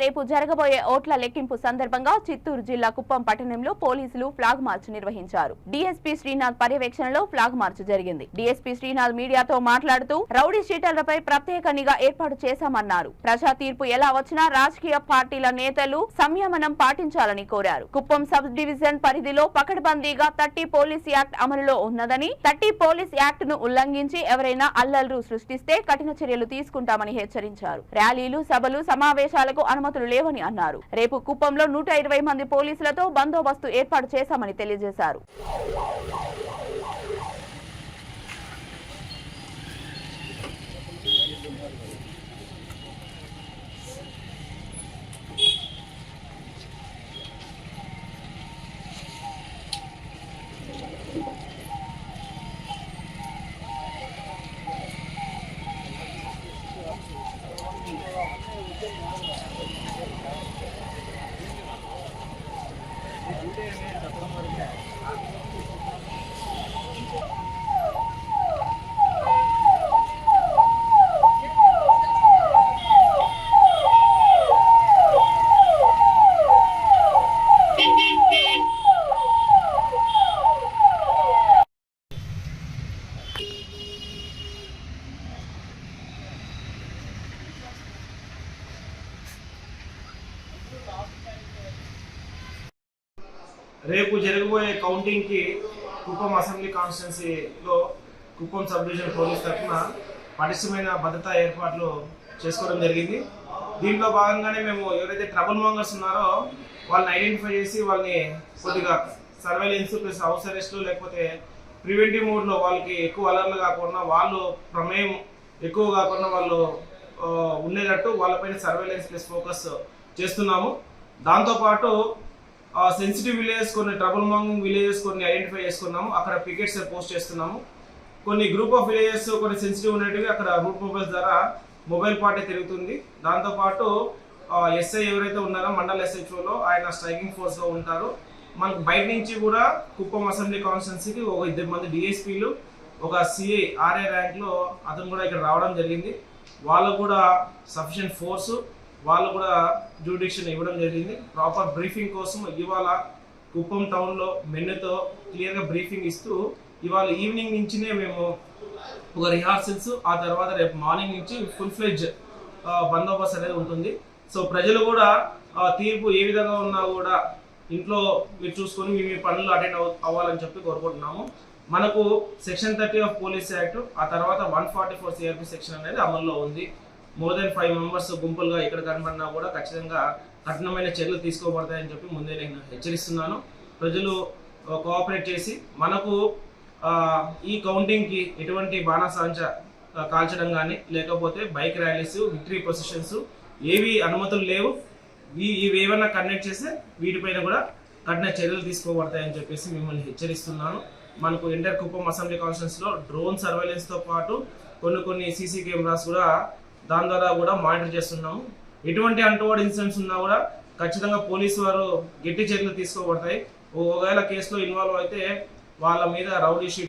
రేపు జరగబోయే ఓట్ల లెక్కింపు సందర్భంగా చిత్తూరు జిల్లా కుప్పం పట్టణంలో పోలీసులు ఫ్లాగ్ మార్చ్ నిర్వహించారు. డీఎస్పీ శ్రీనాథ్ పర్యవేక్షణలో ఫ్లాగ్ మార్చ్ జరిగింది. డీఎస్పీ శ్రీనాథ్ మీడియాతో మాట్లాడుతూ రౌడీ షీటర్లపై ప్రత్యేక నిఘా ఏర్పాటు చేశామన్నారు. ప్రజా తీర్పు ఎలా వచ్చినా రాజకీయ పార్టీల నేతలు సంయమనం పాటించాలని కోరారు. కుప్పం సబ్ డివిజన్ పరిధిలో పకడ్బందీగా 30 పోలీస్ యాక్ట్ అమలులో ఉన్నదని 30 పోలీస్ యాక్ట్ ను ఉల్లంఘించి ఎవరైనా అల్లర్లు సృష్టిస్తే కఠిన చర్యలు తీసుకుంటామని హెచ్చరించారు. ర్యాలీలు, సభలు, సమావేశాలకు అనుమతులు లేవని అన్నారు. రేపు కుప్పంలో 120 మంది పోలీసులతో బందోబస్తు ఏర్పాటు చేశామని తెలియజేశారు. రేపు జరగబోయే కౌంటింగ్ కి కుప్పం అసెంబ్లీ కాన్స్టిట్యున్సీలో కుప్పం సబ్ డివిజన్ పోలీస్ తరఫున పటిష్టమైన భద్రతా ఏర్పాట్లు చేసుకోవడం జరిగింది. దీంట్లో భాగంగానే మేము ఎవరైతే ట్రబుల్ మాంగర్స్ ఉన్నారో వాళ్ళని ఐడెంటిఫై చేసి వాళ్ళని కొద్దిగా సర్వేలెన్స్ ప్లస్ హౌస్ అరెస్ట్లు లేకపోతే ప్రివెంటివ్ మోడ్లో వాళ్ళకి ఎక్కువ అలర్లు కాకుండా వాళ్ళు ప్రమేయం ఎక్కువ కాకుండా వాళ్ళు ఉండేటట్టు వాళ్ళపైన సర్వేలెన్స్ ప్లస్ ఫోకస్ చేస్తున్నాము. దాంతోపాటు సెన్సిటివ్ విలేజెస్, కొన్ని ట్రబుల్ మాంగింగ్ విలేజెస్ కొన్ని ఐడెంటిఫై చేసుకున్నాము. అక్కడ పికెట్స్ పోస్ట్ చేస్తున్నాము. కొన్ని గ్రూప్ ఆఫ్ విలేజెస్ కొన్ని సెన్సిటివ్ ఉన్నట్టుగా అక్కడ రూట్ మొబైల్స్ ద్వారా మొబైల్ పార్టీ తిరుగుతుంది. దాంతోపాటు ఎస్ఐ ఎవరైతే ఉన్నారో మండల్ ఎస్హెచ్ఓలో ఆయన స్ట్రైకింగ్ ఫోర్స్లో ఉంటారు. మనకు బయట నుంచి కూడా కుప్పం అసెంబ్లీ కాన్స్టిట్యున్సీకి ఒక 2 మంది డిఎస్పీలు, ఒక సిఐ ఆర్ఏ ర్యాంక్లో అతను కూడా ఇక్కడ రావడం జరిగింది. వాళ్ళకు కూడా సఫిషియెంట్ ఫోర్సు, వాళ్ళు కూడా జ్యూడిక్షన్ ఇవ్వడం జరిగింది. ప్రాపర్ బ్రీఫింగ్ కోసం ఇవాళ కుప్పం టౌన్లో మెన్నుతో క్లియర్గా బ్రీఫింగ్ ఇస్తూ ఇవాళ ఈవినింగ్ నుంచినే మేము ఒక రిహార్సల్స్, ఆ తర్వాత రేపు మార్నింగ్ నుంచి ఫుల్ ఫ్లెడ్జ్ బందోబస్తు అనేది ఉంటుంది. సో ప్రజలు కూడా తీర్పు ఏ విధంగా ఉన్నా కూడా ఇంట్లో మీరు చూసుకొని మీ పనులు అటెండ్ అవ్వాలని చెప్పి కోరుకుంటున్నాము. మనకు సెక్షన్ 30 ఆఫ్ పోలీస్ యాక్ట్, ఆ తర్వాత 144 సిఆర్పి సెక్షన్ అనేది అమల్లో ఉంది. మోర్ దెన్ 5 మెంబర్స్ గుంపులుగా ఇక్కడ కనబడినా కూడా ఖచ్చితంగా కఠినమైన చర్యలు తీసుకోబడతాయని చెప్పి ముందే నేను హెచ్చరిస్తున్నాను. ప్రజలు కోఆపరేట్ చేసి మనకు ఈ కౌంటింగ్కి ఎటువంటి బాణాసంచ కాల్చడం కానీ లేకపోతే బైక్ ర్యాలీస్, విక్టరీ పొజిషన్స్ ఏవి అనుమతులు లేవు. ఇవి ఏమైనా కండక్ట్ చేస్తే వీటిపైన కూడా కఠిన చర్యలు తీసుకోబడతాయని చెప్పేసి మిమ్మల్ని హెచ్చరిస్తున్నాను. మనకు ఎంటర్ కుప్పం అసెంబ్లీ కాన్స్టిట్యున్సీలో డ్రోన్ సర్వేలెన్స్తో పాటు కొన్ని సీసీ కెమెరాస్ కూడా దాని ద్వారా కూడా మానిటర్ చేస్తున్నాము. ఎటువంటి అన్‌టవర్డ్ ఇన్సిడెంట్స్ ఉన్నా కూడా ఖచ్చితంగా పోలీసు వారు గట్టి చర్యలు తీసుకోబడతాయి. ఒకవేళ కేసులో ఇన్వాల్వ్ అయితే వాళ్ళ మీద రౌడీ షీట్